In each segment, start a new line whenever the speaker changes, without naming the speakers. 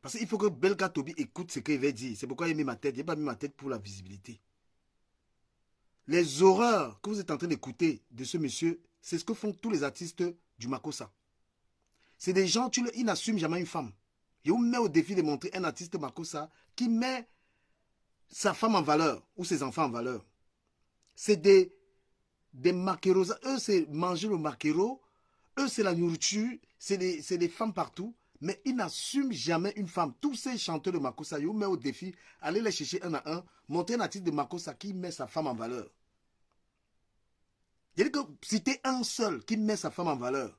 Parce qu'il faut que Belka Tobi écoute ce qu'il va dire. C'est pourquoi il a mis ma tête. Il n'a pas mis ma tête pour la visibilité. Les horreurs que vous êtes en train d'écouter de ce monsieur, c'est ce que font tous les artistes du Makossa. C'est des gens, ils n'assument jamais une femme. Je vous mets au défi de montrer un artiste Makossa qui met sa femme en valeur ou ses enfants en valeur. C'est des maqueros. Eux, c'est manger le maquero. Eux, c'est la nourriture. C'est des femmes partout. Mais ils n'assument jamais une femme. Tous ces chanteurs de Makossa, je vous mets au défi, allez les chercher un à un, montrer un artiste de Makossa qui met sa femme en valeur. Je dis que citez un seul qui met sa femme en valeur.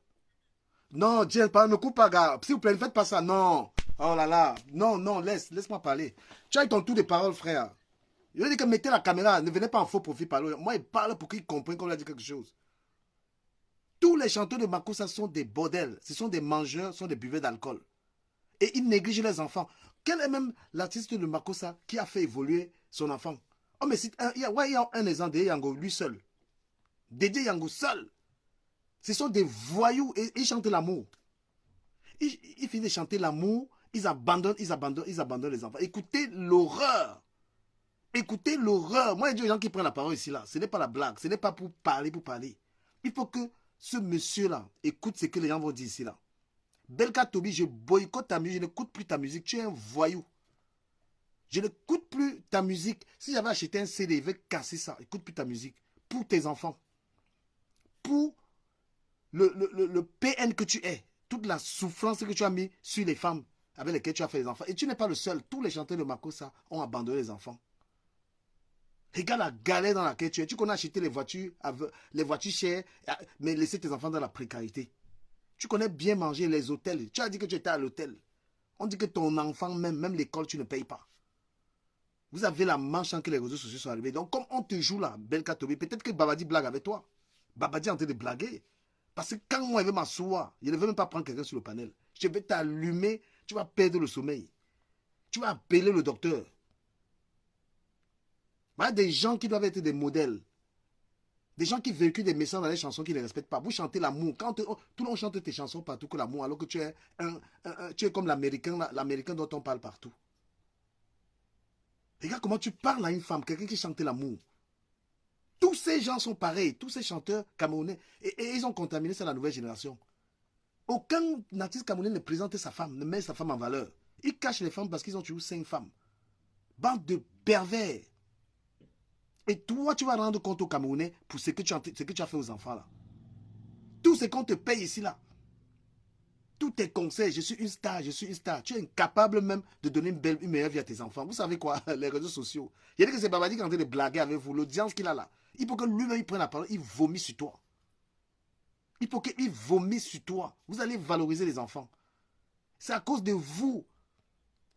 Non, Dieu, ne coupe pas, gars. S'il vous plaît, ne faites pas ça. Non. Oh là là. Non, non, laisse-moi parler. Tu as eu ton tour de parole, frère. Je veux dire que mettez la caméra. Ne venez pas en faux profil parler. Moi, il parle pour qu'il comprenne qu'on lui a dit quelque chose. Tous les chanteurs de Makossa sont des bordels. Ce sont des mangeurs, sont des buveurs d'alcool. Et ils négligent les enfants. Quel est même l'artiste de Makossa qui a fait évoluer son enfant? Oh, mais il y a un exemple de Yango, lui seul. Dédié Yango seul. Ce sont des voyous et ils chantent l'amour. Ils finissent de chanter l'amour, ils abandonnent les enfants. Écoutez l'horreur. Écoutez l'horreur. Moi, il y a des gens qui prennent la parole ici, là. Ce n'est pas la blague. Ce n'est pas pour parler, Il faut que ce monsieur-là écoute ce que les gens vont dire ici, là. Belka Tobi, je boycotte ta musique. Je n'écoute plus ta musique. Tu es un voyou. Je n'écoute plus ta musique. Si j'avais acheté un CD, je vais casser ça. Écoute plus ta musique. Pour tes enfants. Pour le PN que tu es. Toute la souffrance que tu as mis sur les femmes avec lesquelles tu as fait les enfants. Et tu n'es pas le seul. Tous les chanteurs de Makossa ont abandonné les enfants. Regarde la galère dans laquelle tu es. Tu connais acheter les voitures chères, mais laisser tes enfants dans la précarité. Tu connais bien manger les hôtels. Tu as dit que tu étais à l'hôtel. On dit que ton enfant, même l'école, tu ne payes pas. Vous avez la manche en que les réseaux sociaux sont arrivés. Donc, comme on te joue là, Belka Tobi, peut-être que Babadi blague avec toi. Babadi est en train de blaguer. Parce que quand moi, je vais m'asseoir, je ne veux même pas prendre quelqu'un sur le panel. Je vais t'allumer, tu vas perdre le sommeil. Tu vas appeler le docteur. Il y a des gens qui doivent être des modèles. Des gens qui véhiculent des messages dans les chansons qui ne respectent pas. Vous chantez l'amour. Quand tout le monde chante tes chansons partout que l'amour, alors que tu es comme l'américain dont on parle partout. Regarde comment tu parles à une femme, quelqu'un qui chante l'amour. Tous ces gens sont pareils, tous ces chanteurs camerounais. Et ils ont contaminé, c'est la nouvelle génération. Aucun artiste camerounais ne présente sa femme, ne met sa femme en valeur. Ils cachent les femmes parce qu'ils ont toujours 5 femmes. Bande de pervers. Et toi, tu vas rendre compte aux Camerounais pour ce que tu as fait aux enfants là. Tout ce qu'on te paye ici là. Tous tes conseils, je suis une star, je suis une star. Tu es incapable même de donner une meilleure vie à tes enfants. Vous savez quoi, les réseaux sociaux. Il y a dit que c'est Babadi qui est en train de blaguer avec vous, l'audience qu'il a là. Il faut que lui-même prenne la parole, il vomit sur toi. Il faut qu'il vomisse sur toi. Vous allez valoriser les enfants. C'est à cause de vous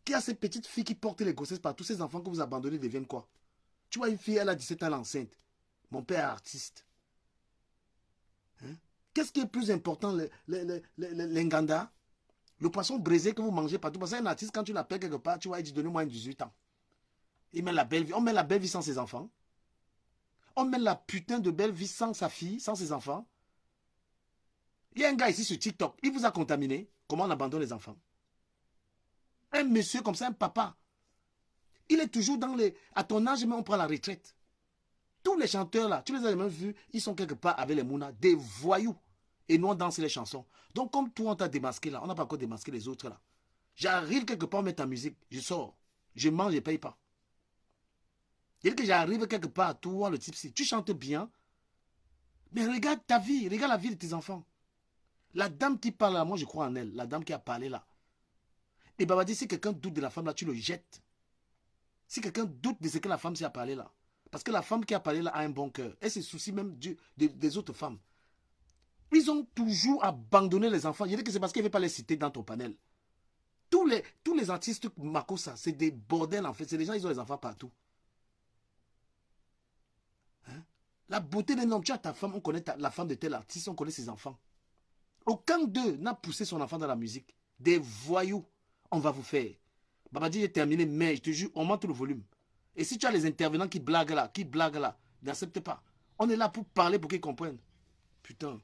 qu'il y a ces petites filles qui portent les grossesses par tous ces enfants que vous abandonnez deviennent quoi? Tu vois une fille, elle a 17 ans, elle est enceinte. Mon père est artiste. Hein? Qu'est-ce qui est plus important, l'inganda? Le poisson braisé que vous mangez partout. Parce qu'un artiste, quand tu l'appelles quelque part, tu vois, il dit donnez-moi 18 ans. Il met la belle vie. On met la belle vie sans ses enfants. On met la putain de belle vie sans sa fille, sans ses enfants. Il y a un gars ici sur TikTok, il vous a contaminé. Comment on abandonne les enfants? Un monsieur comme ça, un papa. Il est toujours dans les... À ton âge, mais on prend la retraite. Tous les chanteurs là, tu les as même vus, ils sont quelque part avec les mounas, des voyous. Et nous, on danse les chansons. Donc, comme toi, on t'a démasqué là, on n'a pas encore démasqué les autres là. J'arrive quelque part, on met ta musique, je sors. Je mange, je ne paye pas. Il dit que j'arrive quelque part, toi, le type, si tu chantes bien, mais regarde ta vie, regarde la vie de tes enfants. La dame qui parle là, moi je crois en elle, la dame qui a parlé là. Et Baba dit, si quelqu'un doute de la femme là, tu le jettes. Si quelqu'un doute de ce que la femme s'y a parlé là, parce que la femme qui a parlé là a un bon cœur, elle se soucie même des autres femmes. Ils ont toujours abandonné les enfants. Je dis que c'est parce qu'elle ne veut pas les citer dans ton panel. Tous les artistes Makossa, c'est des bordels en fait. C'est des gens, ils ont les enfants partout. Hein? La beauté d'un homme, tu as ta femme, on connaît la femme de tel artiste, on connaît ses enfants. Aucun d'eux n'a poussé son enfant dans la musique. Des voyous, on va vous faire. Babadi, j'ai terminé, mais je te jure, on monte le volume. Et si tu as les intervenants qui blaguent là, n'accepte pas. On est là pour parler, pour qu'ils comprennent. Putain.